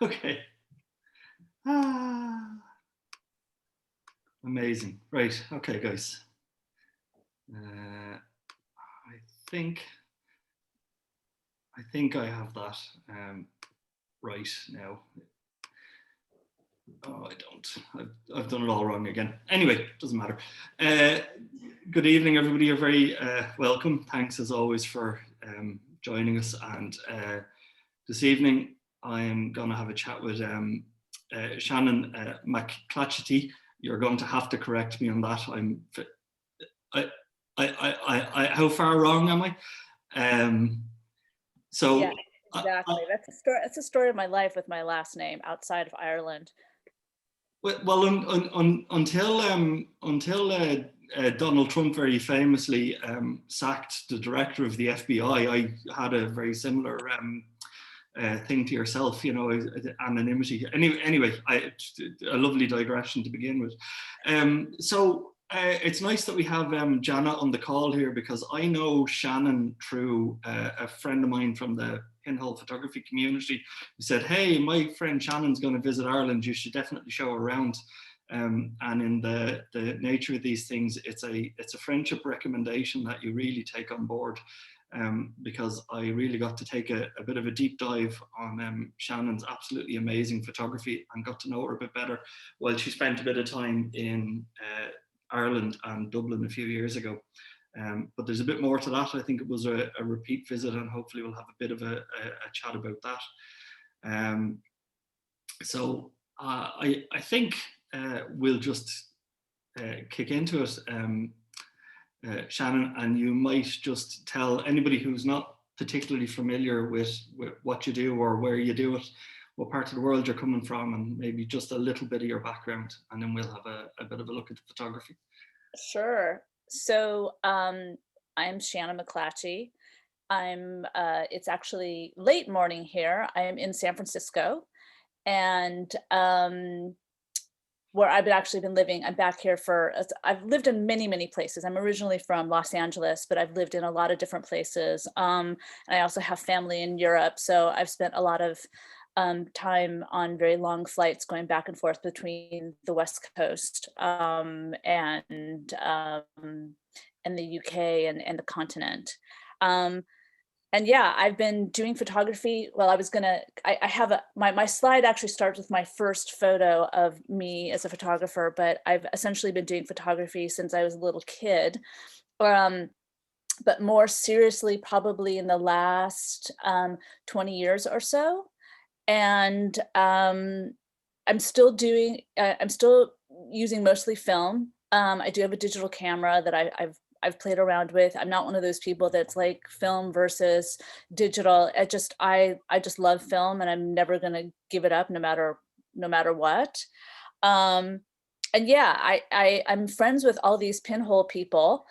Okay. Ah, amazing. Right. Okay, guys. I think I have that right now. Oh, I don't. I've done it all wrong again. Anyway, doesn't matter. Good evening, everybody. You're very welcome. Thanks as always for joining us. And this evening, I'm going to have a chat with Shannon McClatchey. You're going to have to correct me on that. How far wrong am I? So yeah, exactly. That's a story of my life with my last name outside of Ireland. Well, until Donald Trump very famously sacked the director of the FBI, I had a very similar thing to yourself, you know, anonymity. Anyway, a lovely digression to begin with. So it's nice that we have Jana on the call here, because I know Shannon through a friend of mine from the pinhole photography community who said, hey, my friend Shannon's going to visit Ireland, you should definitely show her around. And in the nature of these things, it's a friendship recommendation that you really take on board, because I really got to take a bit of a deep dive on Shannon's absolutely amazing photography and got to know her a bit better while she spent a bit of time in Ireland and Dublin a few years ago. But there's a bit more to that. I think it was a repeat visit, and hopefully we'll have a bit of a chat about that. So I think we'll just kick into it. Shannon, and you might just tell anybody who's not particularly familiar with what you do or where you do it, what part of the world you're coming from, and maybe just a little bit of your background, and then we'll have a bit of a look at the photography. Sure. So I'm Shannon McClatchey. It's actually late morning here. I'm in San Francisco, and where I've actually been living. I'm back here I've lived in many, many places. I'm originally from Los Angeles, but I've lived in a lot of different places. And I also have family in Europe. So I've spent a lot of time on very long flights going back and forth between the West Coast and the UK and the continent. And yeah, I've been doing photography. Well, I have my slide actually starts with my first photo of me as a photographer, but I've essentially been doing photography since I was a little kid. But more seriously, probably in the last 20 years or so. And I'm still using mostly film. I do have a digital camera that I've played around with. I'm not one of those people that's like film versus digital. I just love film, and I'm never gonna give it up no matter what. And yeah, I'm friends with all these pinhole people,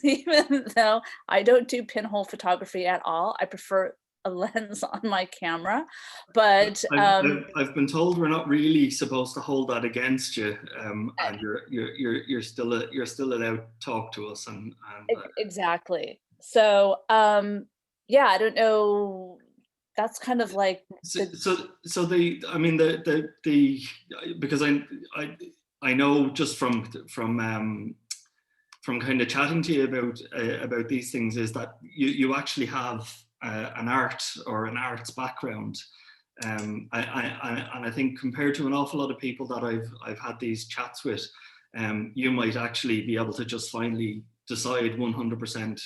even though I don't do pinhole photography at all. I prefer a lens on my camera, but I've been told we're not really supposed to hold that against you, and you're still allowed to talk to us, and exactly. So yeah, I don't know. That's kind of like because I know just from kind of chatting to you about these things, is that you actually have an art or an arts background, and I think compared to an awful lot of people that I've had these chats with, you might actually be able to just finally decide 100%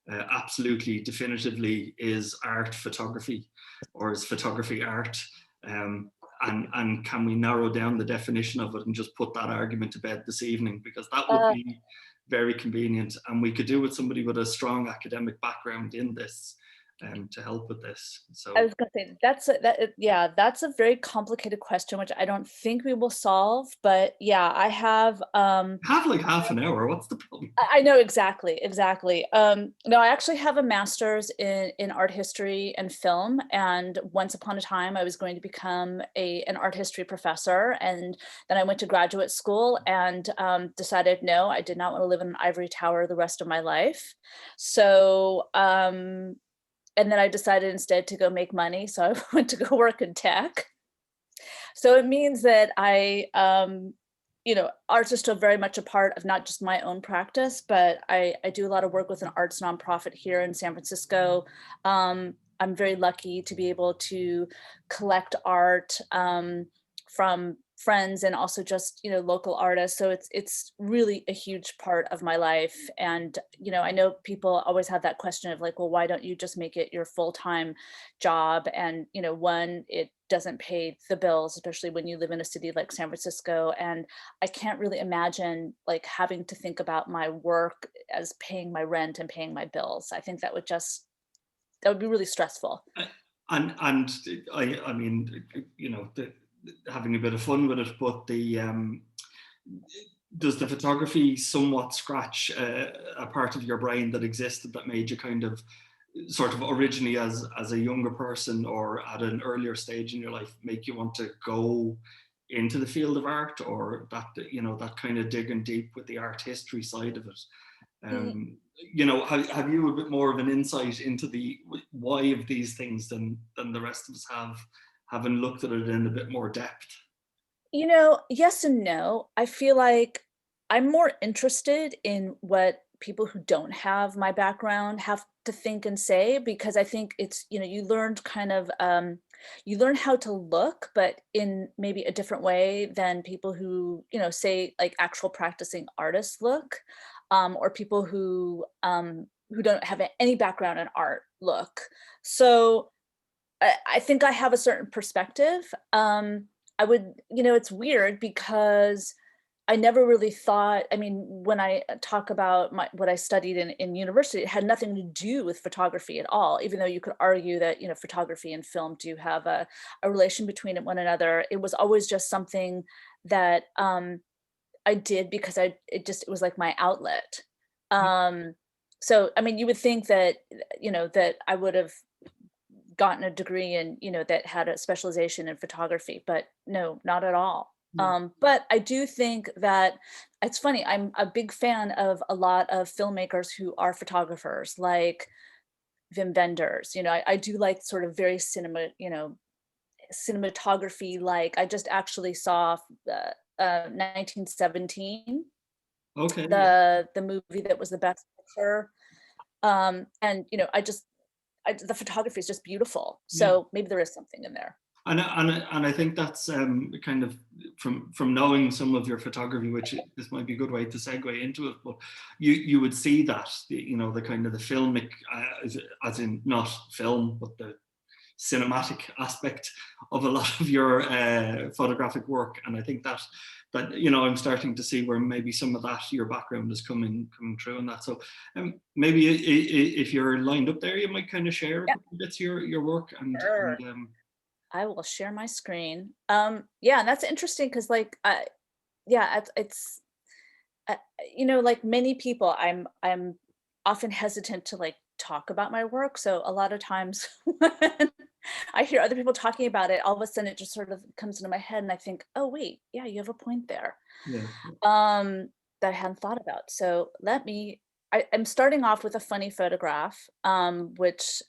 absolutely definitively is art photography, or is photography art, and can we narrow down the definition of it and just put that argument to bed this evening, because that would be very convenient, and we could do with somebody with a strong academic background in this to help with this. So I was going to say that's a very complicated question, which I don't think we will solve. But yeah, I have like half an hour. What's the problem? I know exactly. No, I actually have a master's in art history and film, and once upon a time I was going to become an art history professor, and then I went to graduate school and decided no, I did not want to live in an ivory tower the rest of my life. So And then I decided instead to go make money. So I went to go work in tech. So it means that arts are still very much a part of not just my own practice, but I do a lot of work with an arts nonprofit here in San Francisco. I'm very lucky to be able to collect art from friends and also just local artists. So it's really a huge part of my life. And I know people always have that question of like, well, why don't you just make it your full-time job? And one, it doesn't pay the bills, especially when you live in a city like San Francisco. And I can't really imagine like having to think about my work as paying my rent and paying my bills. I think that would be really stressful. And I mean, having a bit of fun with it, but does the photography somewhat scratch a part of your brain that existed that made you kind of sort of originally as a younger person or at an earlier stage in your life make you want to go into the field of art, or that that kind of digging deep with the art history side of it? Have you a bit more of an insight into the why of these things than the rest of us have, having looked at it in a bit more depth? Yes and no. I feel like I'm more interested in what people who don't have my background have to think and say, because I think it's, you learned kind of, you learn how to look, but in maybe a different way than people who, say like actual practicing artists look, or people who don't have any background in art look. So I think I have a certain perspective. It's weird because I never really thought, I mean, when I talk about what I studied in university, it had nothing to do with photography at all, even though you could argue that, photography and film do have a relation between one another. It was always just something that I did because it was like my outlet. So, I mean, you would think that, that I would have gotten a degree in, that had a specialization in photography, but no, not at all. But I do think that it's funny. I'm a big fan of a lot of filmmakers who are photographers, like Wim Wenders. I do like sort of very cinematography. Like I just actually saw 1917, Okay. the movie that was the best picture. And the photography is just beautiful. Yeah. So maybe there is something in there. And I think that's kind of from knowing some of your photography, which this might be a good way to segue into it. But you would see that the kind of the filmic, as in not film, but the cinematic aspect of a lot of your photographic work. And I think that I'm starting to see where maybe some of that your background is coming through in that. So maybe if you're lined up there, you might kind of share a couple bits of your work and. Sure. I will share my screen. Yeah, and that's interesting because like, it's like many people, I'm often hesitant to like talk about my work. So a lot of times when I hear other people talking about it, all of a sudden it just sort of comes into my head and I think, oh wait, yeah, you have a point there. Yeah. That I hadn't thought about. So I'm starting off with a funny photograph, which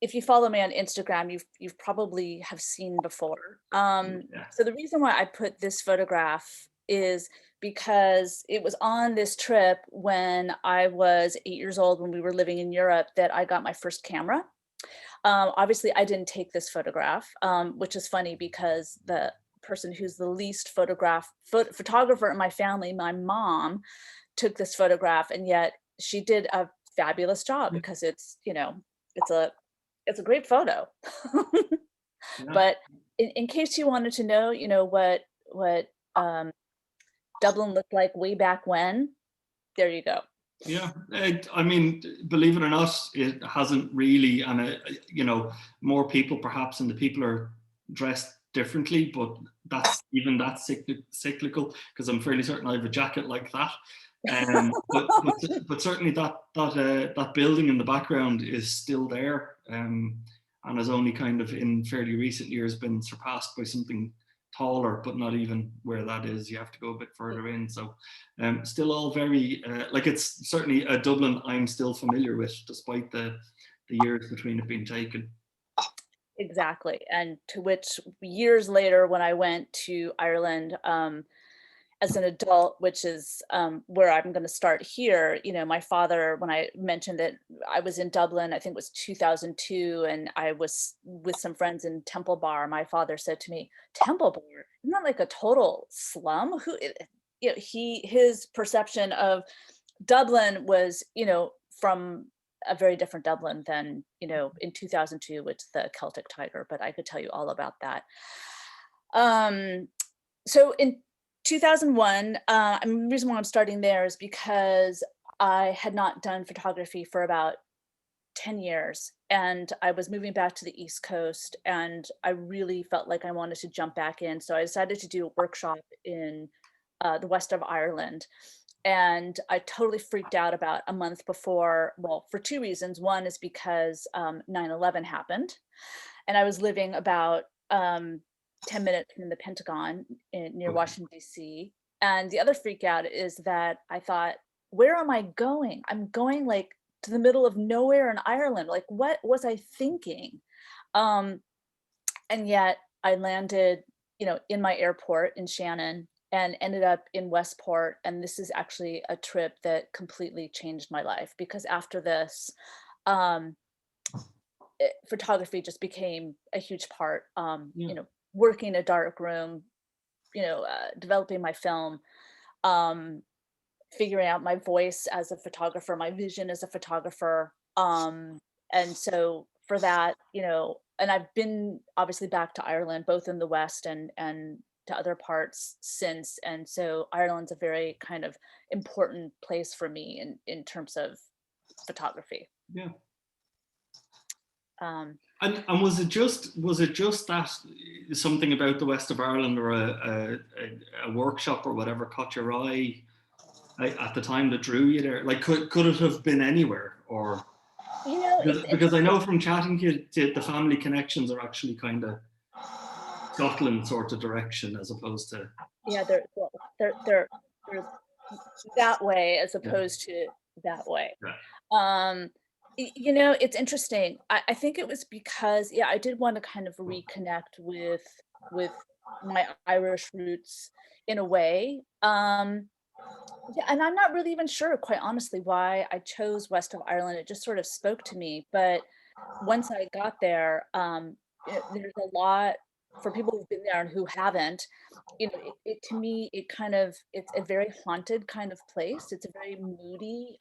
if you follow me on Instagram, you've probably have seen before. So the reason why I put this photograph is because it was on this trip when I was 8 years old, when we were living in Europe, that I got my first camera. Obviously, I didn't take this photograph, which is funny because the person who's the least photographer in my family, my mom, took this photograph, and yet she did a fabulous job because it's a great photo. But in case you wanted to know, what Dublin looked like way back when, there you go. Yeah, I mean, believe it or not, it hasn't really, and more people perhaps, and the people are dressed differently, but that's cyclical, because I'm fairly certain I have a jacket like that. But certainly that building in the background is still there, and has only kind of in fairly recent years been surpassed by something taller, but not even where that is. You have to go a bit further in. So still all very, like it's certainly a Dublin I'm still familiar with, despite the years between it being taken. Exactly. And to which years later, when I went to Ireland, as an adult, which is where I'm going to start here, you know, my father, when I mentioned that I was in Dublin, I think it was 2002, and I was with some friends in Temple Bar, my father said to me, Temple Bar, isn't that like a total slum? You know, his perception of Dublin was, you know, from a very different Dublin than, you know, in 2002 with the Celtic Tiger, but I could tell you all about that. So in 2001, the reason why I'm starting there is because I had not done photography for about 10 years, and I was moving back to the East Coast, and I really felt like I wanted to jump back in. So I decided to do a workshop in the west of Ireland. And I totally freaked out about a month before, well, for two reasons. One is because 9/11 happened, and I was living about 10 minutes from the Pentagon near Okay. Washington, D.C. And the other freak out is that I thought, where am I going? I'm going like to the middle of nowhere in Ireland. Like, what was I thinking? Um, and yet I landed, you know, in my airport in Shannon and ended up in Westport. And this is actually a trip that completely changed my life, because after this, um, photography just became a huge part. Yeah. You know, working in a dark room, you know, developing my film, um, figuring out my voice as a photographer, my vision as a photographer. And so for that, you know, and I've been obviously back to Ireland, both in the West and to other parts since. And so Ireland's a very kind of important place for me in terms of photography. Yeah. Um, And was it just that something about the west of Ireland, or a workshop or whatever caught your eye at the time that drew you there? Like, could it have been anywhere? Or you know, it's because I interesting. know from chatting to you, the family connections are actually kind of Scotland sort of direction, as opposed to, Yeah, well, they're that way as yeah, opposed to that way. yeah, Um, you know, it's interesting. I think it was because, yeah, I did want to kind of reconnect with my Irish roots in a way. Yeah, and I'm not really even sure, quite honestly, why I chose West of Ireland. It just sort of spoke to me. But once I got there, there's a lot for people who've been there and who haven't. You know, it to me, it's a very haunted kind of place. It's a very moody,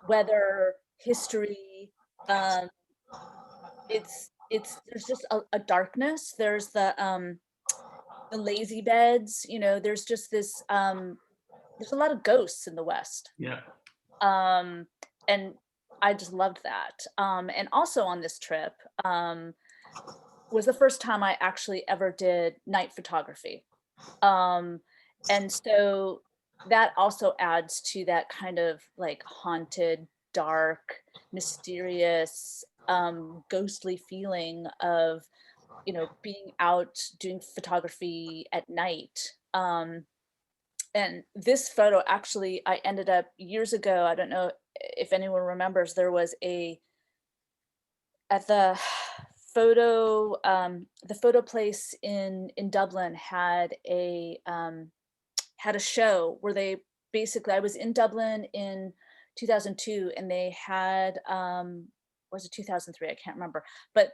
weather, history. Um, it's there's just a darkness. There's the lazy beds. You know, there's just this there's a lot of ghosts in the West. yeah. Um, and I just loved that. And also on this trip, was the first time I actually ever did night photography. Um, and so that also adds to that kind of like haunted, dark, mysterious, ghostly feeling of, you know, being out doing photography at night. And this photo, actually, I ended up years ago, I don't know if anyone remembers, there was a at the photo place in Dublin had a show where they basically, I was in Dublin in 2002, and they had was it 2003, I can't remember, but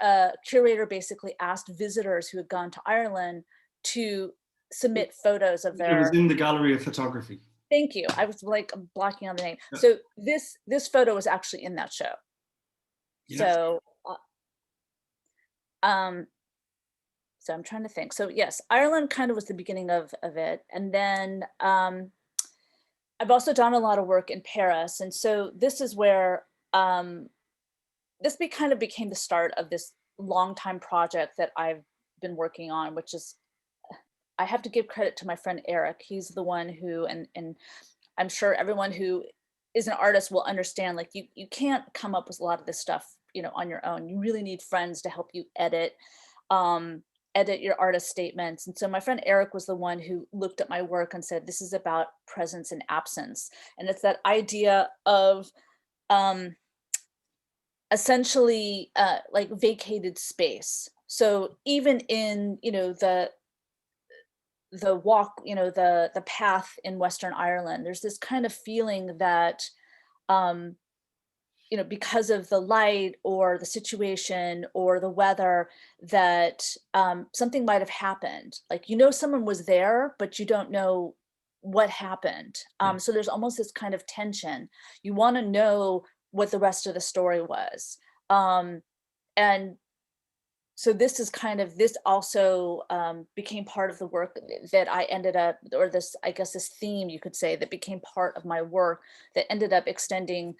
a curator basically asked visitors who had gone to Ireland to submit photos of It was their. in the Gallery of Photography. Thank you. I was like blocking on the name. Yeah. So this photo was actually in that show. Yeah. So um so I'm trying to think. So yes, Ireland kind of was the beginning of it. And then I've also done a lot of work in Paris. And so this is where kind of became the start of this long time project that I've been working on, which is, I have to give credit to my friend Eric. He's the one who, and I'm sure everyone who is an artist will understand, like you can't come up with a lot of this stuff, you know, on your own. You really need friends to help you edit. Um, edit your artist statements. And so my friend Eric was the one who looked at my work and said, this is about presence and absence. And it's that idea of um, essentially like vacated space. So even in, you know, the walk, you know, the path in Western Ireland, there's this kind of feeling that um, you know, because of the light or the situation or the weather, that something might have happened. Like, you know, someone was there, but you don't know what happened. Yeah. So there's almost this kind of tension. You want to know what the rest of the story was. And so this is kind of, this also became part of the work that I ended up, or this, I guess this theme you could say, that became part of my work that ended up extending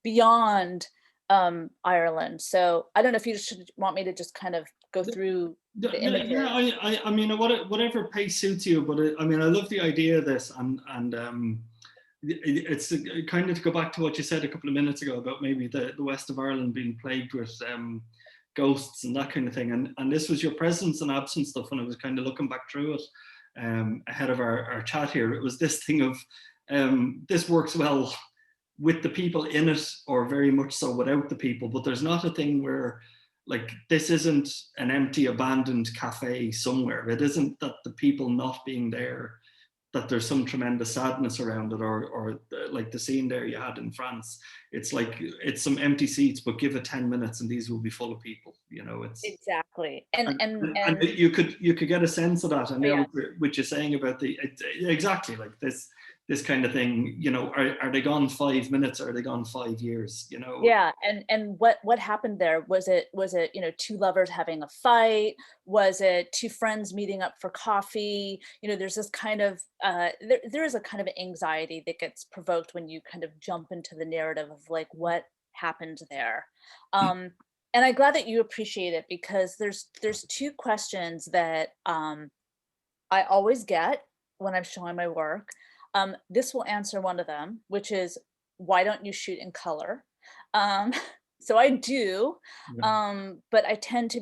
beyond Ireland. So I don't know if you should want me to just kind of go through the images. Yeah, I mean, whatever pace suits you, but I mean, I love the idea of this, and it's kind of to go back to what you said a couple of minutes ago about maybe the west of Ireland being plagued with ghosts and that kind of thing, and this was your presence and absence stuff. When I was kind of looking back through it ahead of our chat here, it was this thing of this works well with the people in it, or very much so without the people, but there's not a thing where, like, this isn't an empty abandoned cafe somewhere. It isn't that the people not being there, that there's some tremendous sadness around it, or like the scene there you had in France. It's like, it's some empty seats, but give it 10 minutes and these will be full of people, you know. It's Exactly. and you could get a sense of that. And Oh, yeah. what you're saying about exactly like this kind of thing, you know, are they gone 5 minutes, or are they gone 5 years, you know? Yeah, and what happened there? Was it, you know, two lovers having a fight? Was it two friends meeting up for coffee? You know, there's this kind of there is a kind of anxiety that gets provoked when you kind of jump into the narrative of like what happened there. And I'm glad that you appreciate it, because there's two questions that I always get when I'm showing my work. This will answer one of them, which is, why don't you shoot in color? Um, so I do, Yeah. but I tend to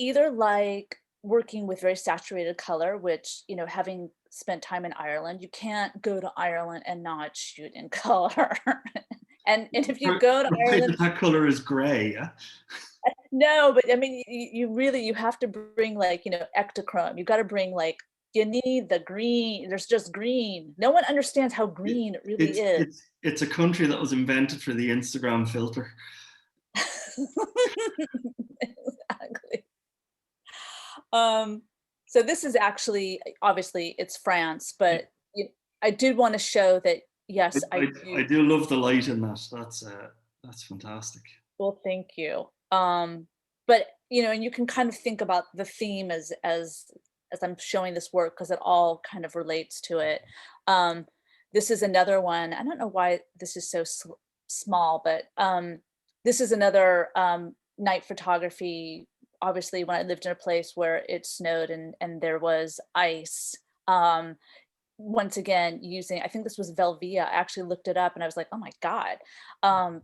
either like working with very saturated color, which, you know, having spent time in Ireland, you can't go to Ireland and not shoot in color. And if you go to Ireland, That color is gray. Yeah? no, but I mean, you really, you have to bring like, you know, ectochrome. You got to bring like, you need the green. There's just green. No one understands how green it really is. It's a country that was invented for the Instagram filter. Exactly. So this is actually, obviously it's France, but I did want to show that, yes, I I do. do love the light in that. That's fantastic. Well, thank you. But you know, and you can kind of think about the theme as I'm showing this work, because it all kind of relates to it. This is another one. I don't know why this is so small, but this is another night photography. Obviously, when I lived in a place where it snowed and there was ice. Once again, using, I think this was Velvia. I actually looked it up and I was like, oh my God,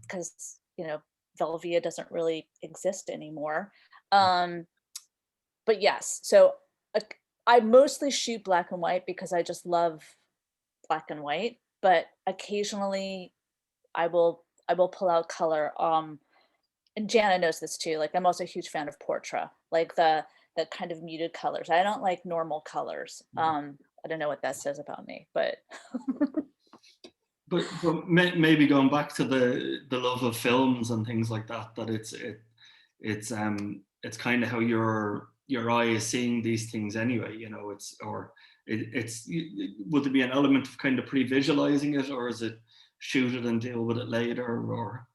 because you know, Velvia doesn't really exist anymore. But yes, so I mostly shoot black and white because I just love black and white, but occasionally I will pull out color. And Jana knows this too. Like, I'm also a huge fan of Portraiture, like the kind of muted colors. I don't like normal colors. I don't know what that says about me, but But maybe going back to the love of films and things like that, that it's kind of how your eye is seeing these things anyway, you know. It's would there be an element of kind of pre-visualizing it, or is it shoot it and deal with it later, or?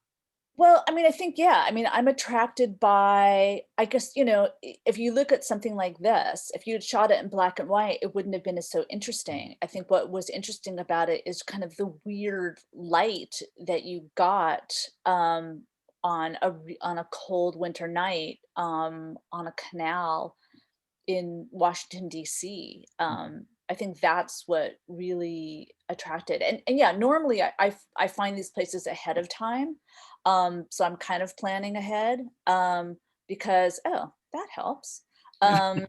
well, I mean, I think, yeah, I mean, I'm attracted by, I guess, you know, if you look at something like this, if you had shot it in black and white, it wouldn't have been as so interesting. I think what was interesting about it is kind of the weird light that you got on a cold winter night on a canal in Washington, D.C. I think that's what really attracted. And yeah, normally I find these places ahead of time. So I'm kind of planning ahead. because, oh, that helps. Um,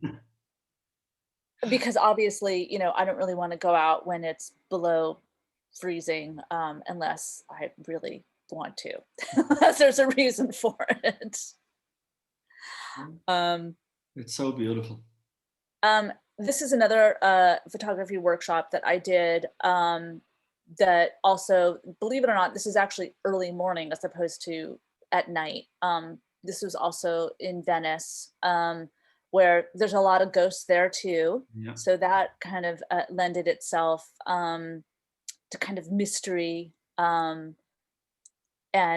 because obviously, you know, I don't really want to go out when it's below freezing, unless I really want to, unless there's a reason for it. Um, It's so beautiful. this is another photography workshop that I did, that also, believe it or not, this is actually early morning as opposed to at night. This was also in Venice, where there's a lot of ghosts there too. Yeah. So that kind of lended itself to kind of mystery, and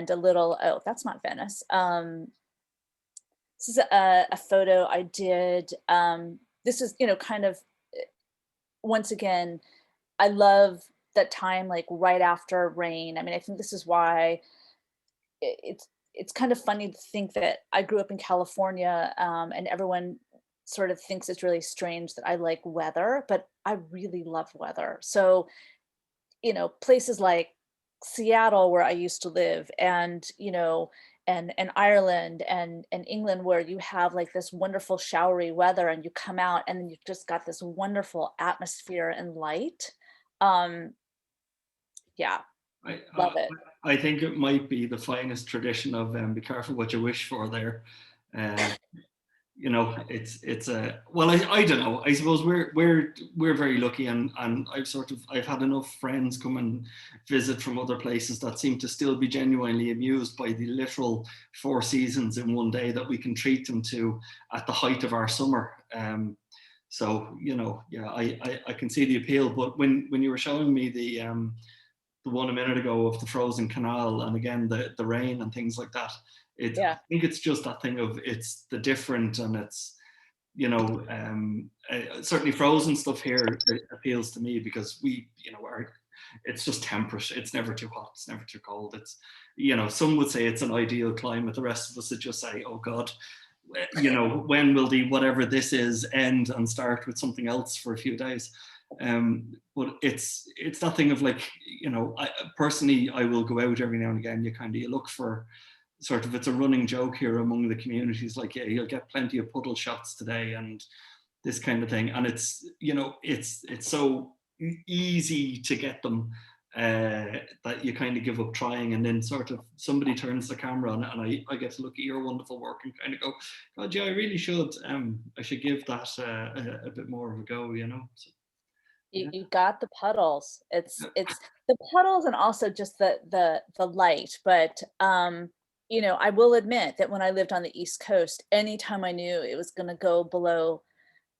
a little, oh, that's not Venice. This is a photo I did. This is, you know, kind of, once again, I love that time, like right after rain. I mean, I think this is why it's kind of funny to think that I grew up in California, and everyone sort of thinks it's really strange that I like weather, but I really love weather. So, you know, places like Seattle where I used to live, and, you know, and Ireland and England, where you have like this wonderful showery weather and you come out and then you've just got this wonderful atmosphere and light. Um, yeah, I, love it. I think it might be the finest tradition of be careful what you wish for there. Uh, you know, it's a well, I don't know. I suppose we're very lucky, and I've had enough friends come and visit from other places that seem to still be genuinely amused by the literal 4 seasons in one day that we can treat them to at the height of our summer. So you know, yeah, I can see the appeal. But when you were showing me the one a minute ago of the frozen canal, and again the rain and things like that, I Yeah. think it's just that thing of it's the different, and it's, you know, certainly frozen stuff here appeals to me because we, you know, it's just temperate. It's never too hot, it's never too cold. It's, you know, some would say it's an ideal climate, the rest of us would just say, oh god, you know, when will the whatever this is end and start with something else for a few days. But it's that thing of like, you know, personally I will go out every now and again. You look for sort of, it's a running joke here among the communities, like, yeah, you'll get plenty of puddle shots today and this kind of thing, and it's, you know, it's so easy to get them, that you kind of give up trying, and then sort of somebody turns the camera on and I get to look at your wonderful work and kind of go, god, yeah, I really should, I should give that a bit more of a go, you know. So, yeah. You got the puddles. It's the puddles and also just the light. But you know, I will admit that when I lived on the East Coast, anytime I knew it was going to go below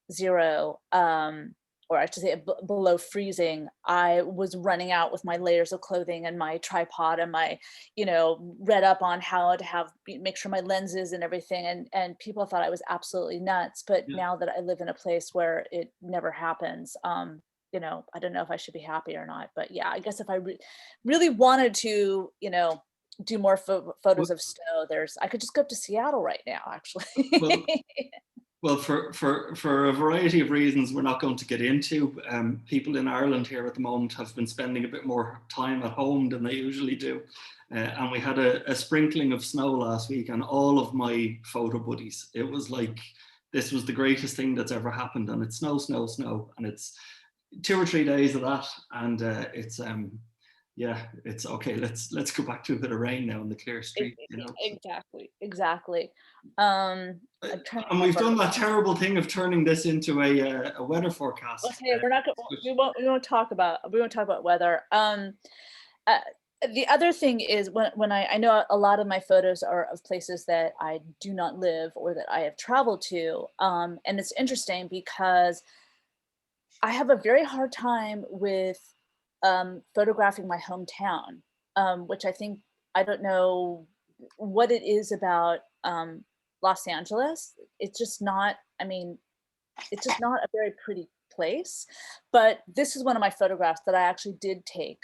zero, or I should say below freezing, I was running out with my layers of clothing and my tripod and my, you know, read up on how to make sure my lenses and everything. And people thought I was absolutely nuts. But Yeah. now that I live in a place where it never happens, you know, I don't know if I should be happy or not. But yeah, I guess if I really wanted to, you know, do more Well, photos of snow, I could just go up to Seattle right now, actually. well, Well, for a variety of reasons we're not going to get into, people in Ireland here at the moment have been spending a bit more time at home than they usually do. And we had a sprinkling of snow last week, and all of my photo buddies, it was like, this was the greatest thing that's ever happened. And it's snow, snow, snow. And it's 2 or 3 days of that. And it's, yeah, it's okay. Let's go back to a bit of rain now in the clear street, you know. So. Exactly, exactly. I'm trying to And we've remember. done that terrible thing of turning this into a weather forecast. Okay, we're not going. Which, We won't talk about weather. Uh, the other thing is when I know a lot of my photos are of places that I do not live or that I have traveled to, and it's interesting because I have a very hard time with photographing my hometown, which I think, I don't know what it is about Los Angeles. It's just not, I mean, it's just not a very pretty place. But this is one of my photographs that I actually did take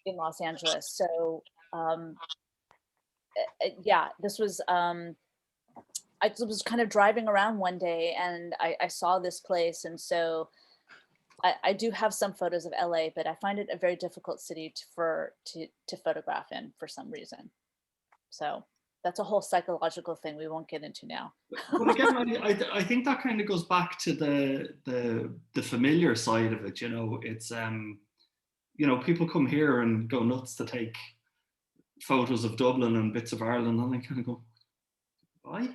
in Los Angeles. So yeah, this was, I was kind of driving around one day and I saw this place. And so I do have some photos of LA, but I find it a very difficult city to photograph in for some reason. So that's a whole psychological thing we won't get into now. But again, I think that kind of goes back to the familiar side of it. You know, it's you know, people come here and go nuts to take photos of Dublin and bits of Ireland, and they kind of go, why?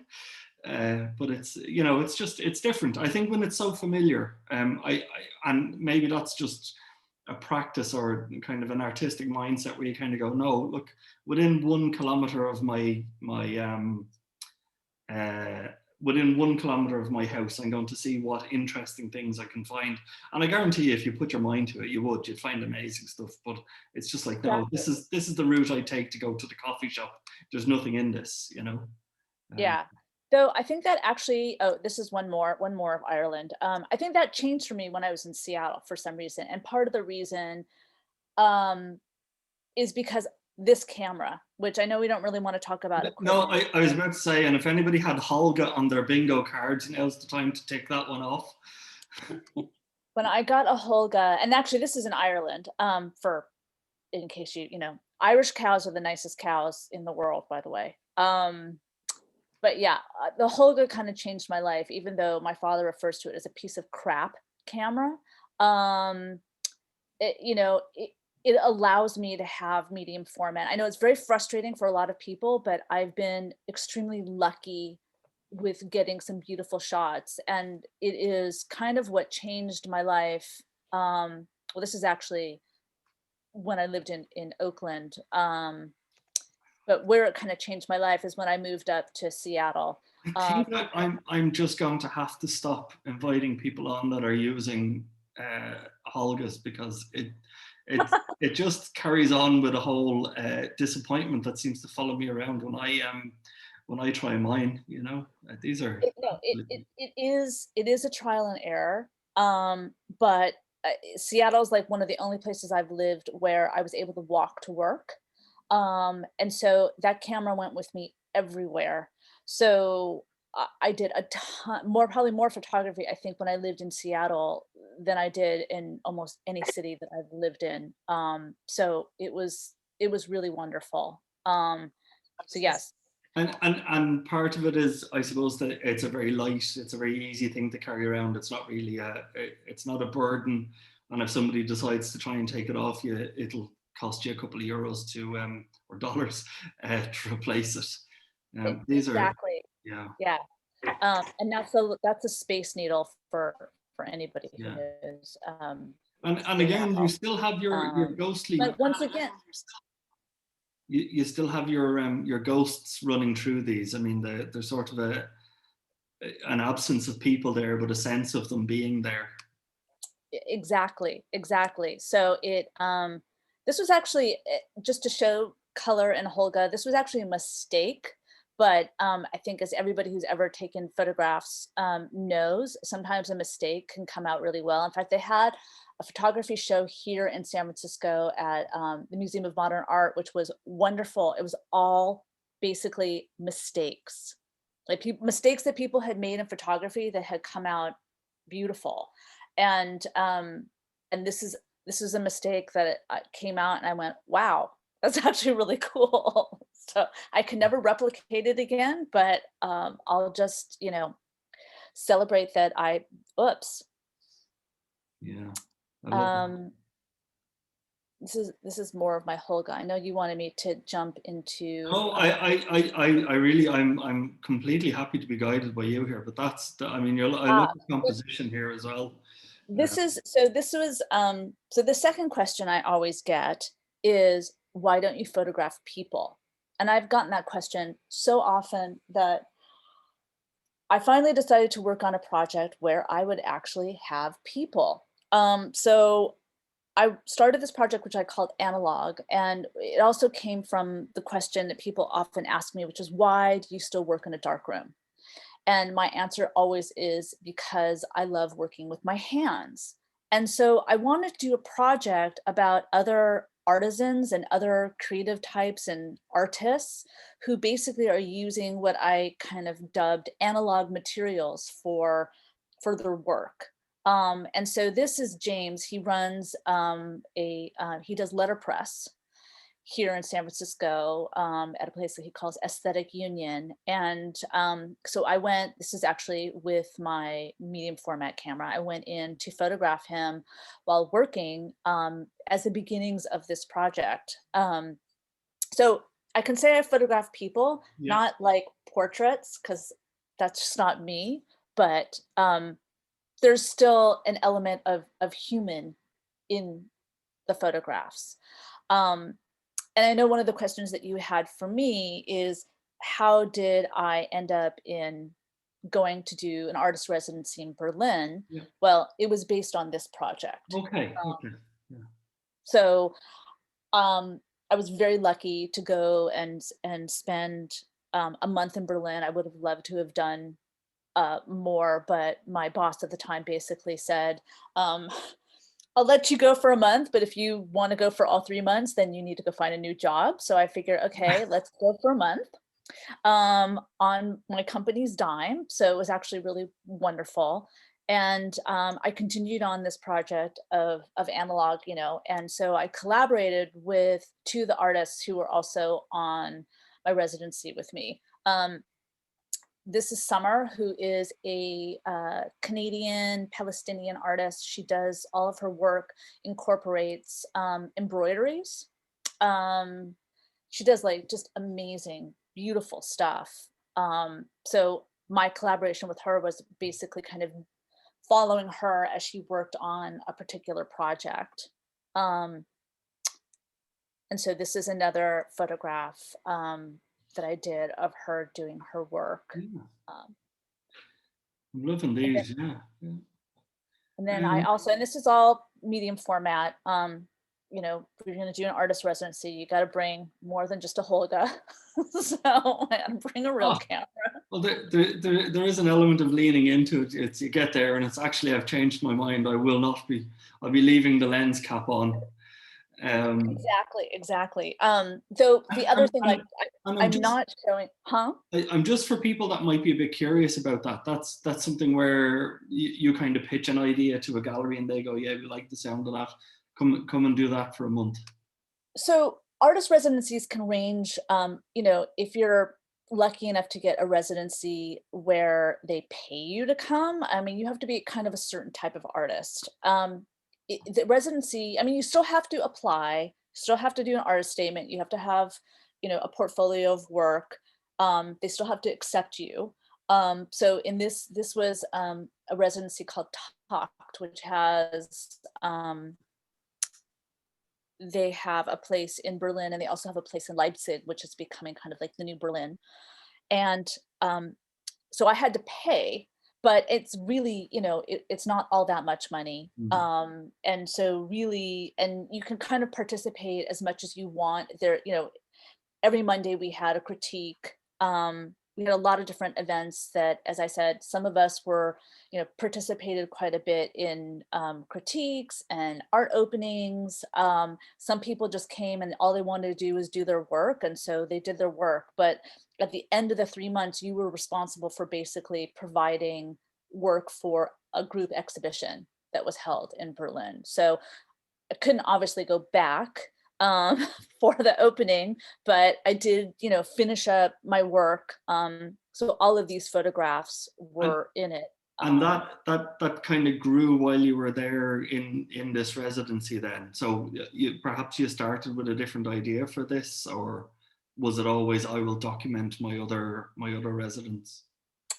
But it's, you know, it's just, it's different. I think when it's so familiar, and maybe that's just a practice or kind of an artistic mindset where you kind of go, no, look, within 1 kilometer of within 1 kilometer of my house, I'm going to see what interesting things I can find. And I guarantee you, if you put your mind to it, you'd find amazing stuff. But it's just like, no, this is the route I take to go to the coffee shop. There's nothing in this, you know? Yeah. So I think that actually, oh, this is one more of Ireland. I think that changed for me when I was in Seattle for some reason. And part of the reason is because this camera, which I know we don't really want to talk about equipment. No, I was about to say, and if anybody had Hulga on their bingo cards, now's the time to take that one off. When I got a Hulga, and actually this is in Ireland, in case you know, Irish cows are the nicest cows in the world, by the way. But yeah, the Hulga kind of changed my life, even though my father refers to it as a piece of crap camera. You know, it allows me to have medium format. I know it's very frustrating for a lot of people, but I've been extremely lucky with getting some beautiful shots, and it is kind of what changed my life. Well, this is actually when I lived in Oakland. But where it kind of changed my life is when I moved up to Seattle. I think that I'm just going to have to stop inviting people on that are using Hulgas, because it just carries on with a whole disappointment that seems to follow me around when I try mine. You know, these are it is a trial and error. But Seattle's like one of the only places I've lived where I was able to walk to work. And so that camera went with me everywhere. So I did a ton probably more photography, I think, when I lived in Seattle than I did in almost any city that I've lived in. So it was really wonderful. So yes. And part of it is, I suppose, that it's a very easy thing to carry around. It's not really it's not a burden. And if somebody decides to try and take it off you, it'll cost you a couple of euros or dollars to replace it. These exactly. Yeah. And that's a space needle for anybody who knows. And again, you still have your ghostly. But once again, you still have your ghosts running through these. I mean, there's sort of an absence of people there, but a sense of them being there. Exactly. So this was actually, just to show color in Hulga, this was actually a mistake. But I think, as everybody who's ever taken photographs knows, sometimes a mistake can come out really well. In fact, they had a photography show here in San Francisco at the Museum of Modern Art, which was wonderful. It was all basically mistakes, like mistakes that people had made in photography that had come out beautiful. And this is a mistake that came out, and I went, wow, that's actually really cool. So I can never replicate it again, but I'll just, you know, celebrate that oops. Yeah. This is more of my Hulga. I know you wanted me to jump into. Oh, I'm completely happy to be guided by you here, but I mean, I love the composition here as well. So the second question I always get is, why don't you photograph people? And I've gotten that question so often that I finally decided to work on a project where I would actually have people. So I started this project, which I called Analog, and it also came from the question that people often ask me, which is, why do you still work in a dark room? And my answer always is, because I love working with my hands. And so I wanted to do a project about other artisans and other creative types and artists who basically are using what I kind of dubbed analog materials for their work. And so this is James. He runs he does letterpress. here in San Francisco at a place that he calls Aesthetic Union. And so I went, this is actually with my medium format camera, I went in to photograph him while working as the beginnings of this project. So I can say I photograph people, Yeah. not like portraits, because that's just not me, but there's still an element of human in the photographs. And I know one of the questions that you had for me is, how did I end up in going to do an artist residency in Berlin? Yeah. Well, it was based on this project. Okay. Okay. Yeah. So I was very lucky to go and spend a month in Berlin. I would have loved to have done more, but my boss at the time basically said, I'll let you go for a month, but if you want to go for all 3 months, then you need to go find a new job. So I figured, okay, let's go for a month on my company's dime. So it was actually really wonderful. And I continued on this project of analog, you know, and so I collaborated with 2 of the artists who were also on my residency with me. This is Summer, who is a Canadian Palestinian artist. She does all of her work incorporates embroideries. She does like just amazing, beautiful stuff. So my collaboration with her was basically kind of following her as she worked on a particular project. And so this is another photograph that I did of her doing her work. Yeah. Um, I'm loving and then, these. Yeah. Yeah. and then I also, and this is all medium format. You know, if you're going to do an artist residency, you got to bring more than just a Hulga. So I got to bring a real camera. Well, there is an element of leaning into it. It's you get there, and it's actually, I've changed my mind. I'll be leaving the lens cap on. Exactly. Though the other thing, like I'm not showing, I'm just, for people that might be a bit curious about that. That's something where you kind of pitch an idea to a gallery, and they go, "Yeah, we like the sound of that. Come and do that for a month." So artist residencies can range. You know, if you're lucky enough to get a residency where they pay you to come, I mean, you have to be kind of a certain type of artist. The residency, I mean, you still have to apply, still have to do an artist statement. You have to have, you know, a portfolio of work. They still have to accept you. So in this was a residency called Talked, which has they have a place in Berlin, and they also have a place in Leipzig, which is becoming kind of like the new Berlin. And so I had to pay, but it's really, you know, it's not all that much money. And so really, and you can kind of participate as much as you want there. You know, every Monday we had a critique. We had a lot of different events that, as I said, some of us were, you know, participated quite a bit in critiques and art openings. Some people just came and all they wanted to do was do their work. And so they did their work. But at the end of the 3 months, you were responsible for basically providing work for a group exhibition that was held in Berlin. So I couldn't obviously go back for the opening, but I did, you know, finish up my work. So all of these photographs were in it. And that kind of grew while you were there in this residency then. So perhaps you started with a different idea for this, or was it always, I will document my other residents?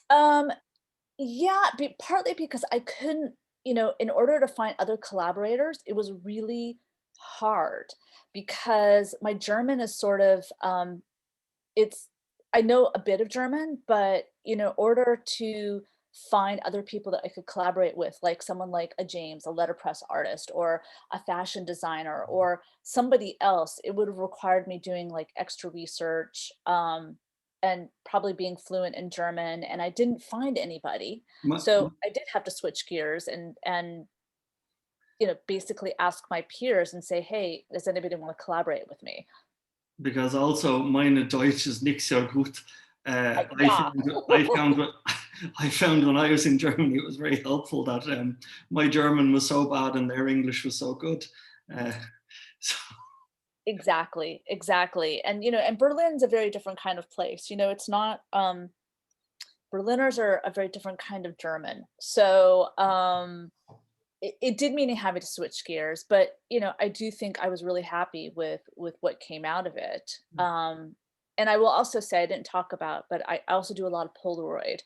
Yeah, partly because I couldn't, you know, in order to find other collaborators, it was really hard because my German is sort of it's I know a bit of German, but in order to find other people that I could collaborate with, like someone like a James, a letterpress artist, or a fashion designer, or somebody else, it would have required me doing like extra research and probably being fluent in German. And I didn't find anybody. So I did have to switch gears and basically ask my peers and say, hey, does anybody want to collaborate with me? Because also meine Deutsch ist nicht so gut. Yeah. I found when I was in Germany, it was very helpful that my German was so bad and their English was so good. So. Exactly, exactly. And, and Berlin's a very different kind of place. It's not, Berliners are a very different kind of German. So it did mean having to switch gears, but I do think I was really happy with what came out of it. And I will also say, I didn't talk about, but I also do a lot of Polaroid.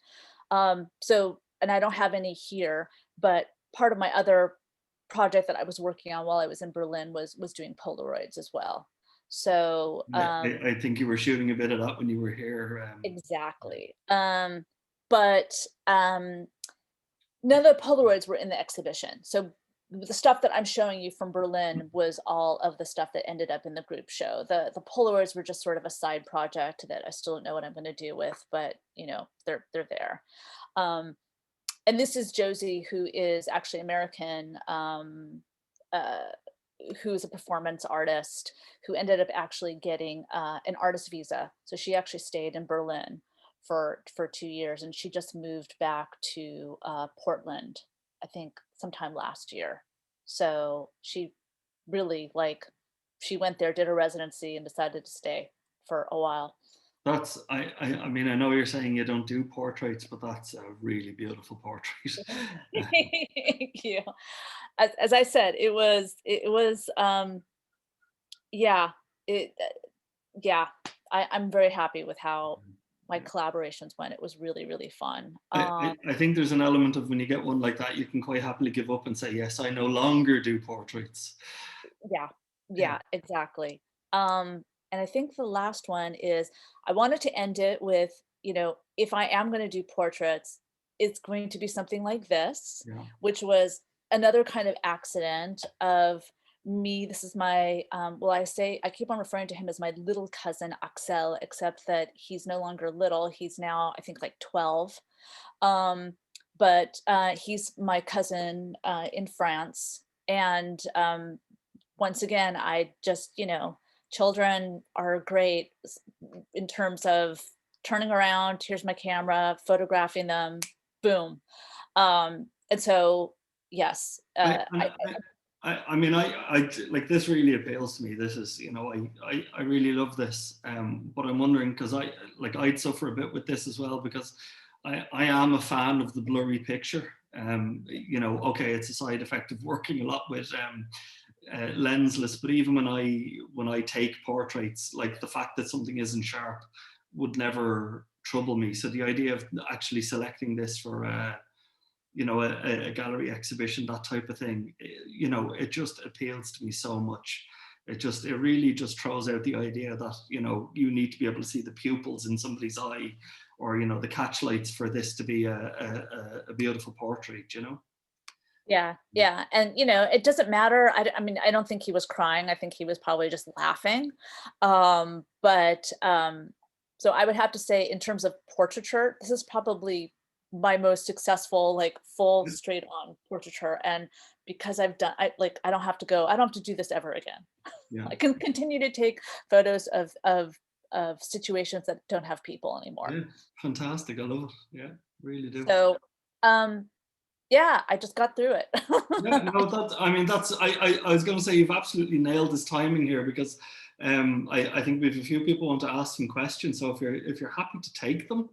So, and I don't have any here, but part of my other project that I was working on while I was in Berlin was doing Polaroids as well. So I think you were shooting a bit of that when you were here. exactly. But none of the Polaroids were in the exhibition. So the stuff that I'm showing you from Berlin was all of the stuff that ended up in the group show. The Polaroids were just sort of a side project that I still don't know what I'm going to do with, but they're there. And this is Josie, who is actually American, who's a performance artist, who ended up actually getting an artist visa. So she actually stayed in Berlin for 2 years, and she just moved back to Portland, I think sometime last year. So she really she went there, did a residency, and decided to stay for a while. That's I mean, I know you're saying you don't do portraits, but that's a really beautiful portrait. Thank you. As I said, it was yeah, it yeah, I'm very happy with how my collaborations went. It was really, really fun. I think there's an element of when you get one like that, you can quite happily give up and say, yes, I no longer do portraits. Yeah, Yeah. yeah, exactly. And I think the last one is I wanted to end it with, if I am going to do portraits, it's going to be something like this, Yeah. which was another kind of accident of me. This is my, well, I keep on referring to him as my little cousin Axel, except that he's no longer little. He's now, I think, like 12. But he's my cousin in France. And once again, I just, children are great in terms of turning around, here's my camera, photographing them, boom. And so, yes, I mean, I like this really appeals to me. This is, I really love this. But I'm wondering, because I'd suffer a bit with this as well, because I am a fan of the blurry picture. Okay, it's a side effect of working a lot with lensless, but even when I take portraits, like the fact that something isn't sharp would never trouble me. So the idea of actually selecting this for a gallery exhibition, that type of thing, it just appeals to me so much. It really just throws out the idea that you need to be able to see the pupils in somebody's eye, or the catch lights for this to be a beautiful portrait. yeah, yeah. And, it doesn't matter. I mean, I don't think he was crying. I think he was probably just laughing. But so I would have to say, in terms of portraiture, this is probably my most successful, like full straight on portraiture. And because I don't have to do this ever again. Yeah. I can continue to take photos of situations that don't have people anymore. Yeah, fantastic. I love it. Yeah, really do. So, yeah, I just got through it. Yeah, no, I was going to say you've absolutely nailed this timing here, because I think we have a few people want to ask some questions. So if you're happy to take them.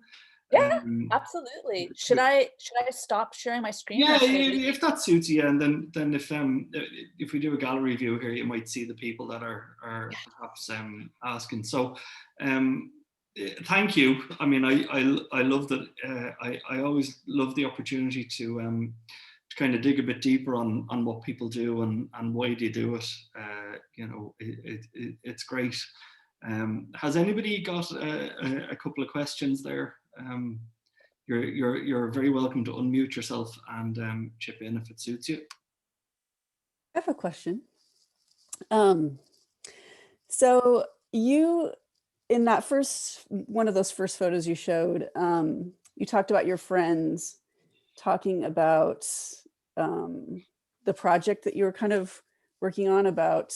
Yeah, absolutely. Should I stop sharing my screen? Yeah, if that suits you, and then if we do a gallery view here, you might see the people that are perhaps asking. So thank you. I mean, I love that. I always love the opportunity to kind of dig a bit deeper on what people do and why they do it. It's great. Has anybody got a couple of questions there? You're very welcome to unmute yourself and chip in if it suits you. I have a question. So you, in that one of those first photos you showed, you talked about your friends talking about the project that you were kind of working on about,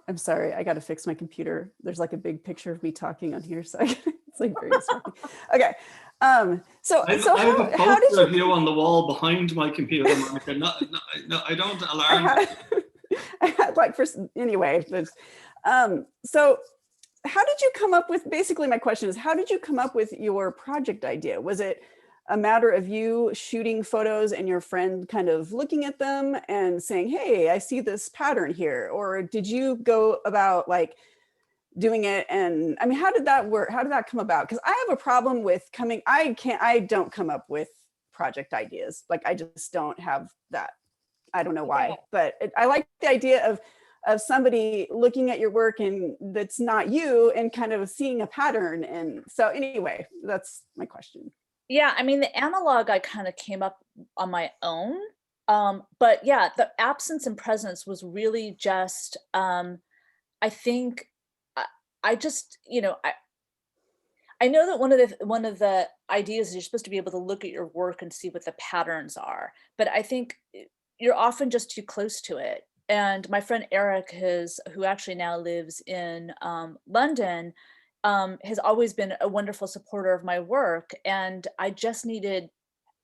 I'm sorry, I got to fix my computer. There's like a big picture of me talking on here, so it's like very distracting. Okay, so I have a poster of you on the wall behind my computer, Monica. No, I don't alarm. I like anyway, so how did you come up with, basically my question is, how did you come up with your project idea? Was it a matter of you shooting photos and your friend kind of looking at them and saying, hey, I see this pattern here? Or did you go about like doing it? And I mean, how did that work? How did that come about? Because I have a problem with I don't come up with project ideas. Like I just don't have that. I don't know why, but I like the idea of somebody looking at your work and that's not you and kind of seeing a pattern. And so anyway, that's my question. Yeah, I mean, the analog I kind of came up on my own. But yeah, the absence and presence was really just, I think I just, I know that one of the ideas is you're supposed to be able to look at your work and see what the patterns are, but I think you're often just too close to it. And my friend Eric, who actually now lives in London, has always been a wonderful supporter of my work. And I just needed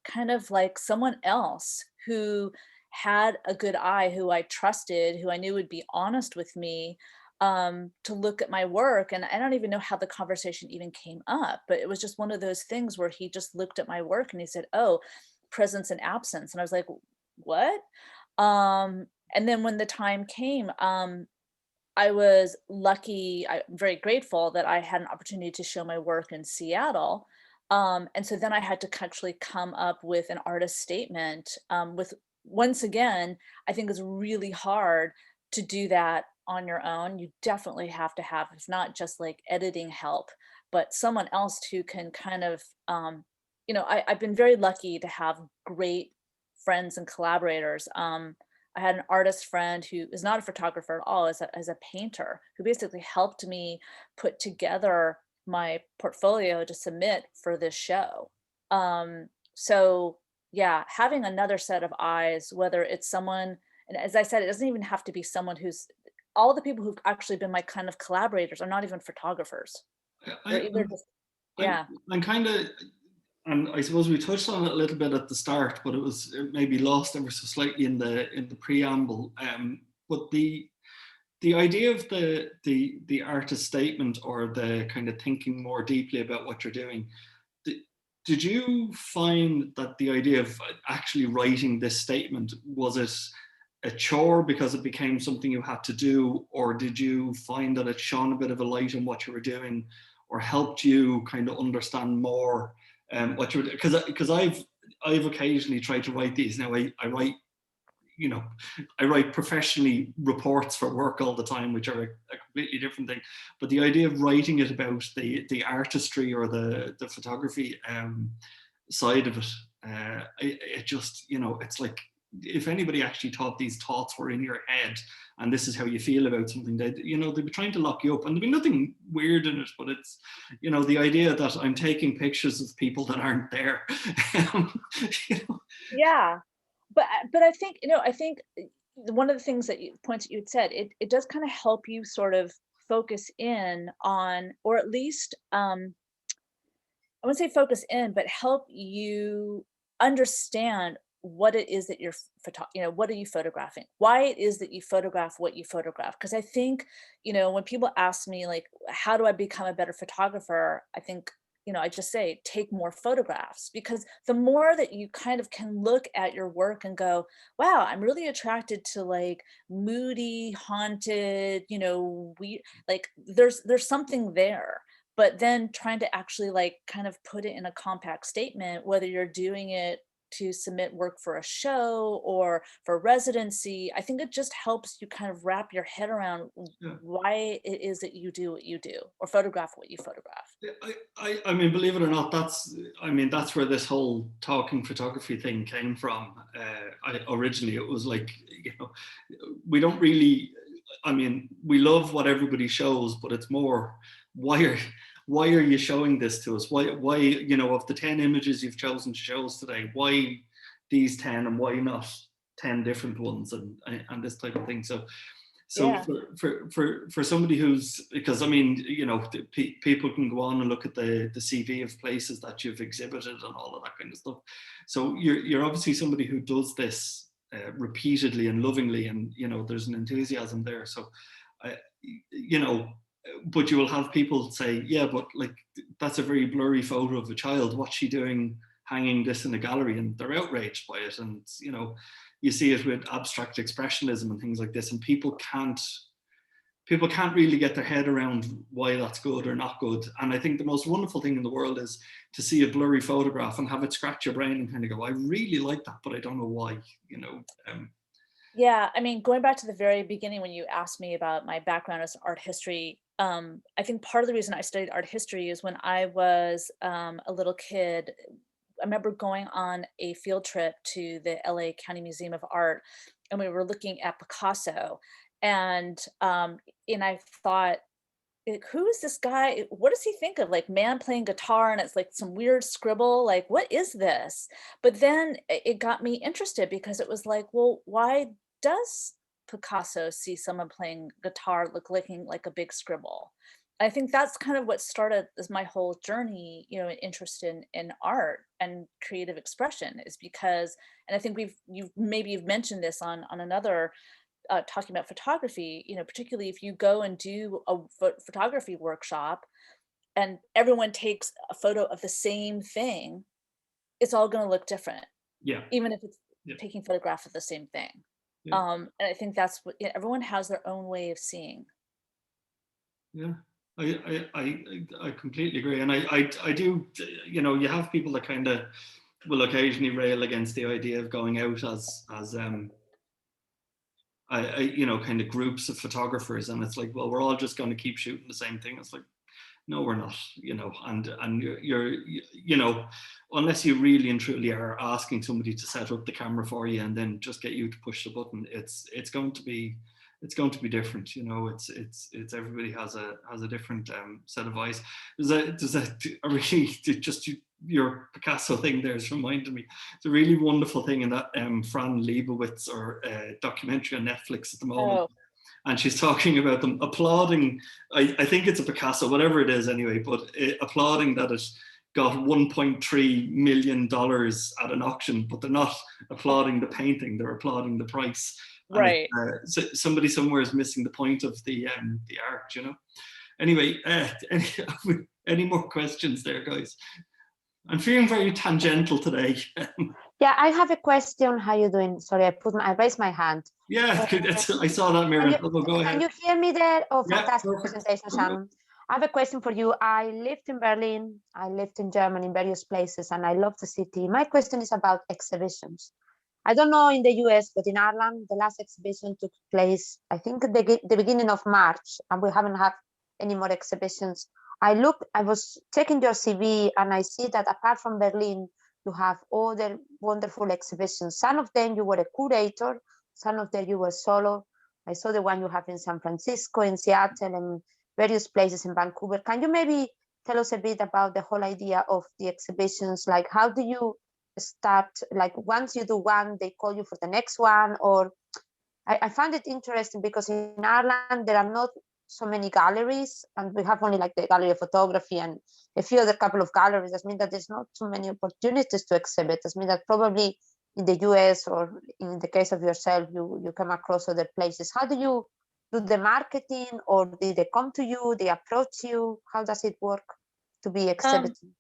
kind of like someone else who had a good eye, who I trusted, who I knew would be honest with me, to look at my work. And I don't even know how the conversation even came up, but it was just one of those things where he just looked at my work and he said, oh, presence and absence. And I was like, what? And then when the time came, I was lucky, I'm very grateful that I had an opportunity to show my work in Seattle. And so then I had to actually come up with an artist statement, with, once again, I think it's really hard to do that on your own. You definitely have to have, if not just like editing help, but someone else who can kind of, I've been very lucky to have great friends and collaborators. I had an artist friend who is not a photographer at all, as a painter, who basically helped me put together my portfolio to submit for this show. So yeah, having another set of eyes, whether it's someone, and as I said, it doesn't even have to be someone who's, all the people who've actually been my kind of collaborators are not even photographers. They're either just, yeah. I'm kind of, and I suppose we touched on it a little bit at the start, but it maybe lost ever so slightly in the preamble. But the idea of the artist statement, or the kind of thinking more deeply about what you're doing, did you find that the idea of actually writing this statement, was it a chore because it became something you had to do, or did you find that it shone a bit of a light on what you were doing, or helped you kind of understand more what you were doing? Because I've occasionally tried to write these. Now I write, I write professionally reports for work all the time, which are a completely different thing. But the idea of writing it about the artistry or the photography side of it, it just, it's like, if anybody actually thought these thoughts were in your head and this is how you feel about something, they'd be trying to lock you up. And there'd be nothing weird in it, but it's, the idea that I'm taking pictures of people that aren't there. Yeah. But I think, I think one of the things points that you had said, it does kind of help you sort of focus in on, or at least, I wouldn't say focus in, but help you understand what it is that you're what are you photographing, why it is that you photograph what you photograph. Because I think, when people ask me like, how do I become a better photographer, I think, I just say, take more photographs, because the more that you kind of can look at your work and go, wow, I'm really attracted to like moody, haunted, we like, there's something there. But then trying to actually like kind of put it in a compact statement, whether you're doing it to submit work for a show or for residency, I think it just helps you kind of wrap your head around why it is that you do what you do, or photograph what you photograph. I mean, believe it or not, that's where this whole talking photography thing came from. Originally, it was like, we don't really, we love what everybody shows, but it's more, why are you showing this to us? Why, of the 10 images you've chosen to show us today, why these 10 and why not 10 different ones, and this type of thing. So yeah. for somebody who's, because people can go on and look at the CV of places that you've exhibited and all of that kind of stuff. So you're obviously somebody who does this repeatedly and lovingly, and you know, there's an enthusiasm there. So you know, but you will have people say, yeah, but like that's a very blurry photo of a child, what's she doing hanging this in a gallery? And they're outraged by it. And you know, you see it with abstract expressionism and things like this, and people can't really get their head around why that's good or not good. And I think the most wonderful thing in the world is to see a blurry photograph and have it scratch your brain and kind of go, I really like that, but I don't know why, you know. Yeah, I mean, going back to the very beginning when you asked me about my background as art history, I think part of the reason I studied art history is when I was a little kid, I remember going on a field trip to the LA County Museum of Art, and we were looking at Picasso, and I thought, like, who is this guy? What does he think of? Like, man playing guitar, and it's like some weird scribble. Like, what is this? But then it got me interested because it was like, well, why does Picasso see someone playing guitar looking like a big scribble? I think that's kind of what started as my whole journey, you know, interest in art and creative expression, is because, and I think you've mentioned this on another talking about photography, you know, particularly if you go and do a photography workshop and everyone takes a photo of the same thing, it's all going to look different. Yeah. Even if it's Yeah. taking photographs of the same thing. Yeah. And I think that's what, everyone has their own way of seeing. Yeah. I completely agree. And I do, you know, you have people that kind of will occasionally rail against the idea of going out as you know, kind of groups of photographers, and it's like, well, we're all just going to keep shooting the same thing. It's like, no, we're not, you know. And you're you know, unless you really and truly are asking somebody to set up the camera for you and then just get you to push the button, it's going to be different, you know. It's everybody has a different set of eyes. Does that really just your Picasso thing there has reminded me. It's a really wonderful thing in that Fran Lebowitz documentary on Netflix at the moment. Oh. And she's talking about them applauding, I think it's a Picasso, whatever it is anyway, but applauding that it got $1.3 million at an auction, but they're not applauding the painting, they're applauding the price. Right. So somebody somewhere is missing the point of the art, you know. Anyway, any more questions there, guys? I'm feeling very tangential today. Yeah, I have a question. How you doing? Sorry, I raised my hand. Yeah, I saw that, Miriam. Go ahead. Can you hear me there? Oh, Yeah, fantastic perfect. presentation, Shannon. I have a question for you. I lived in Berlin. I lived in Germany, in various places, and I love the city. My question is about exhibitions. I don't know in the US, but in Ireland, the last exhibition took place, I think, at the beginning of March, and we haven't had any more exhibitions. I was checking your CV, and I see that apart from Berlin, you have all the wonderful exhibitions. Some of them you were a curator, some of them you were solo. I saw the one you have in San Francisco, in Seattle, and various places in Vancouver. Can you maybe tell us a bit about the whole idea of the exhibitions? Like, how do you start? Like, once you do one, they call you for the next one? Or I found it interesting because in Ireland, there are not so many galleries, and we have only like the Gallery of Photography and a few other couple of galleries. That means that there's not too many opportunities to exhibit. That means that probably in the US, or in the case of yourself, you come across other places. How do you do the marketing, or did they come to you, they approach you? How does it work to be exhibiting?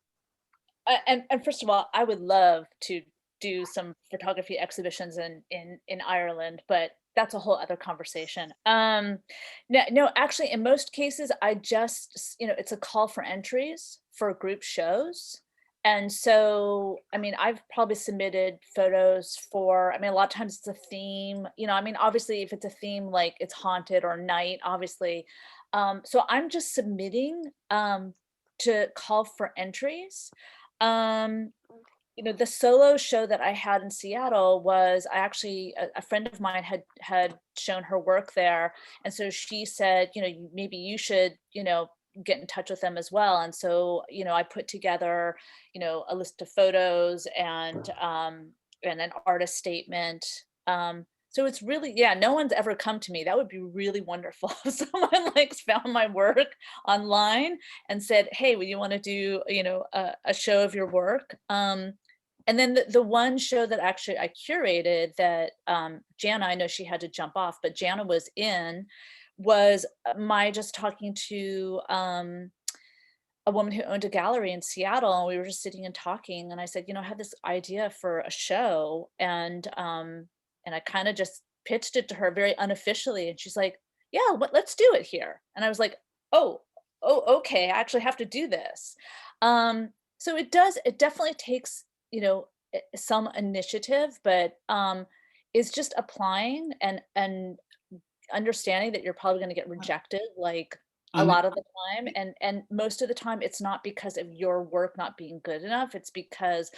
And first of all, I would love to do some photography exhibitions in Ireland, but that's a whole other conversation. No, actually, in most cases, I just, you know, it's a call for entries for group shows. And so, I mean, I've probably submitted photos for, I mean, a lot of times it's a theme, you know, I mean, obviously if it's a theme, like it's haunted or night, obviously. So I'm just submitting to call for entries. You know, the solo show that I had in Seattle was, I actually, a friend of mine had shown her work there. And so she said, you know, maybe you should, you know, get in touch with them as well. And so, you know, I put together, you know, a list of photos and an artist statement. So it's really, yeah, no one's ever come to me. That would be really wonderful if someone like found my work online and said, hey, would you want to do, you know, a show of your work? And then the one show that actually I curated that Jana, I know she had to jump off, but Jana was in, was my just talking to a woman who owned a gallery in Seattle, and we were just sitting and talking, and I said, you know, I had this idea for a show, and I kind of just pitched it to her very unofficially, and she's like, yeah, let's do it here. And I was like, oh, okay, I actually have to do this. So it definitely takes, you know, some initiative, but it's just applying and understanding that you're probably going to get rejected, like a lot of the time, and most of the time it's not because of your work not being good enough, it's because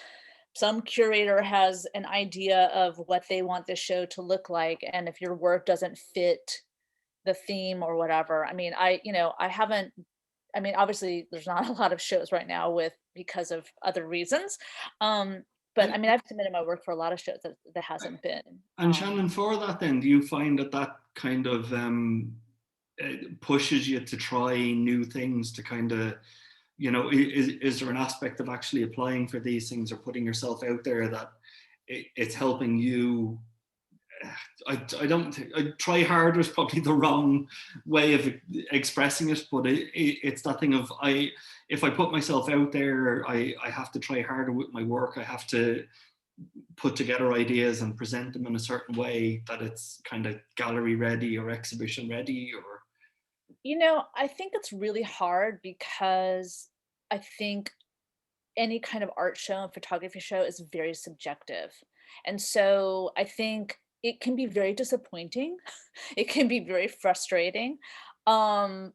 some curator has an idea of what they want the show to look like, and if your work doesn't fit the theme or whatever. I mean, I haven't, I mean, obviously there's not a lot of shows right now because of other reasons, but I mean, I've submitted my work for a lot of shows that hasn't been. And Shannon, for that then, do you find that kind of pushes you to try new things, to kind of, you know, is there an aspect of actually applying for these things or putting yourself out there that it's helping you? I don't think, try harder is probably the wrong way of expressing it, but it's that thing of, if I put myself out there, I have to try harder with my work. I have to put together ideas and present them in a certain way that it's kind of gallery ready or exhibition ready, or. You know, I think it's really hard because I think any kind of art show and photography show is very subjective. And so I think it can be very disappointing. It can be very frustrating. Um,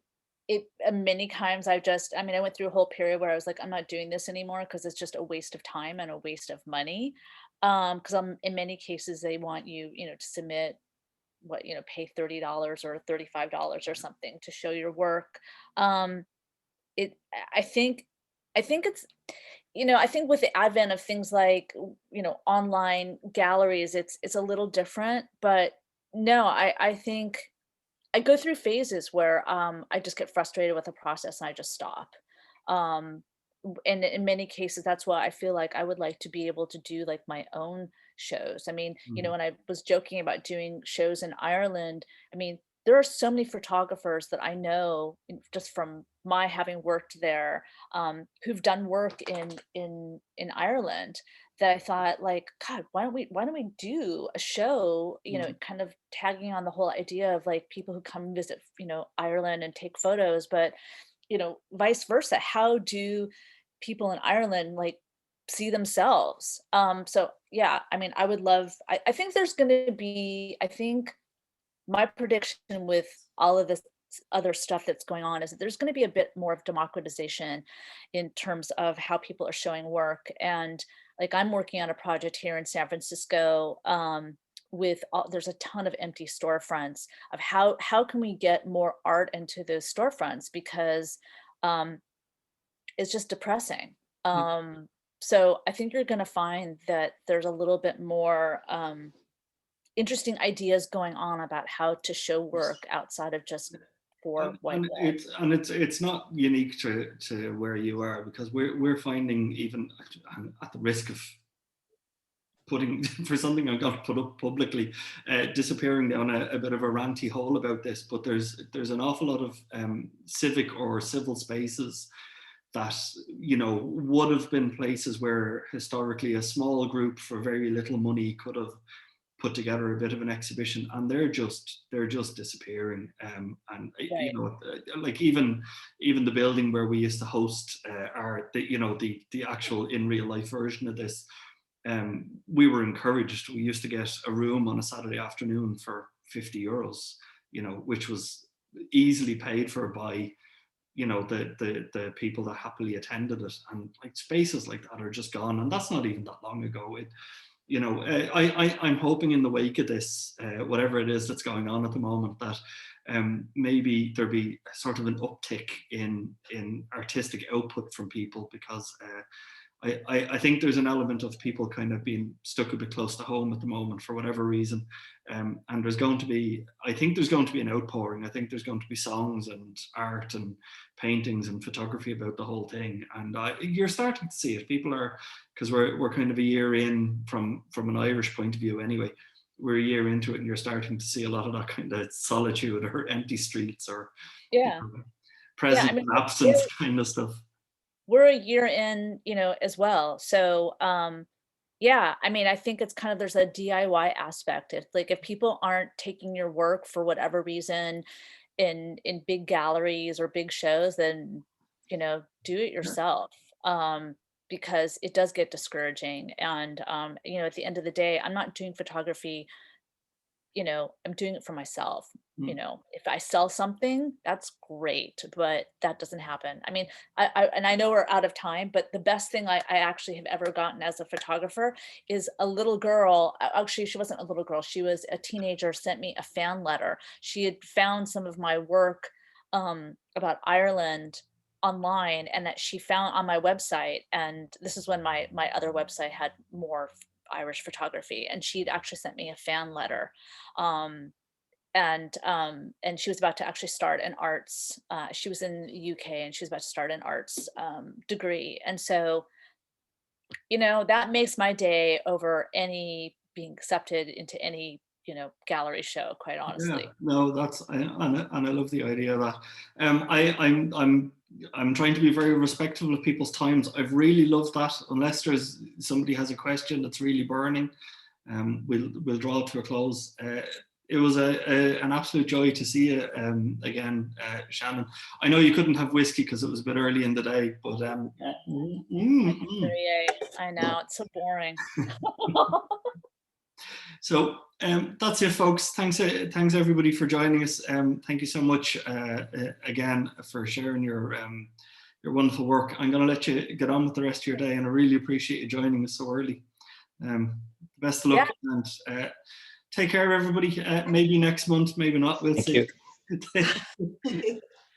many times I mean, I went through a whole period where I was like, I'm not doing this anymore because it's just a waste of time and a waste of money. Because in many cases they want you, you know, to submit pay $30 or $35 or something to show your work. Um, it I think it's, I think with the advent of things like, online galleries, it's a little different, but no, I think I go through phases where I just get frustrated with the process and I just stop. Um, and in many cases, that's why I feel like I would like to be able to do like my own shows. I mean, when I was joking about doing shows in Ireland, I mean, there are so many photographers that I know just from my having worked there, who've done work in Ireland, that I thought like, God, why don't we do a show, kind of tagging on the whole idea of like people who come visit, Ireland and take photos, but vice versa. How do people in Ireland like see themselves? So yeah, I mean, I think there's gonna be, I think my prediction with all of this other stuff that's going on is that there's going to be a bit more of democratization in terms of how people are showing work. And like I'm working on a project here in San Francisco, there's a ton of empty storefronts, of how can we get more art into those storefronts, because it's just depressing. So I think you're going to find that there's a little bit more interesting ideas going on about how to show work outside of just four white walls. It's not unique to where you are, because we're finding, even at the risk of putting for something I'm going to put up publicly, disappearing down a bit of a ranty hole about this, but there's an awful lot of civic or civil spaces that would have been places where historically a small group for very little money could have put together a bit of an exhibition, and they're just disappearing. And Right. like even the building where we used to host the actual in real life version of this, we were encouraged. We used to get a room on a Saturday afternoon for €50, which was easily paid for by the people that happily attended it. And like spaces like that are just gone, and that's not even that long ago. I'm hoping in the wake of this, whatever it is that's going on at the moment, that maybe there'll be sort of an uptick in artistic output from people, because I think there's an element of people kind of being stuck a bit close to home at the moment for whatever reason. And there's going to be, I think there's going to be an outpouring. I think there's going to be songs and art and paintings and photography about the whole thing. And you're starting to see it. People are, because we're kind of a year in from an Irish point of view anyway. We're a year into it and you're starting to see a lot of that kind of solitude or empty streets or presence and absence kind of stuff. We're a year in, as well. So, yeah, I mean, I think it's kind of, there's a DIY aspect. It's like, if people aren't taking your work for whatever reason in big galleries or big shows, then, do it yourself. Because it does get discouraging. And, at the end of the day, I'm not doing photography, I'm doing it for myself. If I sell something, that's great, but that doesn't happen. I mean, I know we're out of time, but the best thing I actually have ever gotten as a photographer is a little girl. Actually, she wasn't a little girl. She was a teenager, sent me a fan letter. She had found some of my work about Ireland online, and that she found on my website. And this is when my other website had more Irish photography, and she'd actually sent me a fan letter. And she was about to actually start an arts, she was in the UK and she was about to start an arts degree. And so, that makes my day over any being accepted into any, gallery show, quite honestly. Yeah, no, and I love the idea of that. I'm trying to be very respectful of people's times. I've really loved that. Unless somebody has a question that's really burning, we'll draw it to a close. It was an absolute joy to see you again, Shannon. I know you couldn't have whiskey because it was a bit early in the day, but I know, it's so boring. So that's it, folks. Thanks everybody for joining us. Thank you so much again for sharing your wonderful work. I'm going to let you get on with the rest of your day, and I really appreciate you joining us so early. Best of luck, and take care, everybody. Maybe next month, maybe not. We'll see.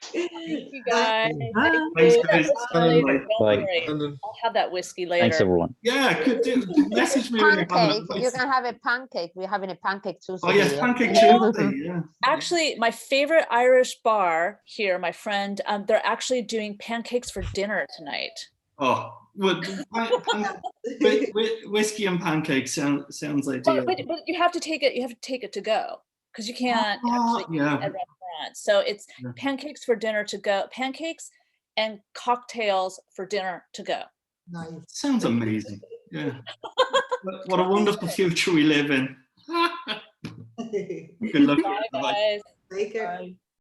Thank you, guys. Thanks, guys. I'll have that whiskey later. Thanks, everyone. Yeah, could do. Message me. Pancake. You can have a pancake. We're having a pancake Tuesday. Oh yes, pancake Tuesday. Yeah. Actually, my favorite Irish bar here, my friend, they're actually doing pancakes for dinner tonight. Oh, whiskey and pancakes sounds ideal. But you have to take it. You have to take it to go, because you can't actually eat at restaurants. So it's pancakes for dinner to go. Pancakes and cocktails for dinner to go. Nice. Sounds amazing. Yeah. What a wonderful future we live in. Good luck. Bye, guys. Take care. Bye.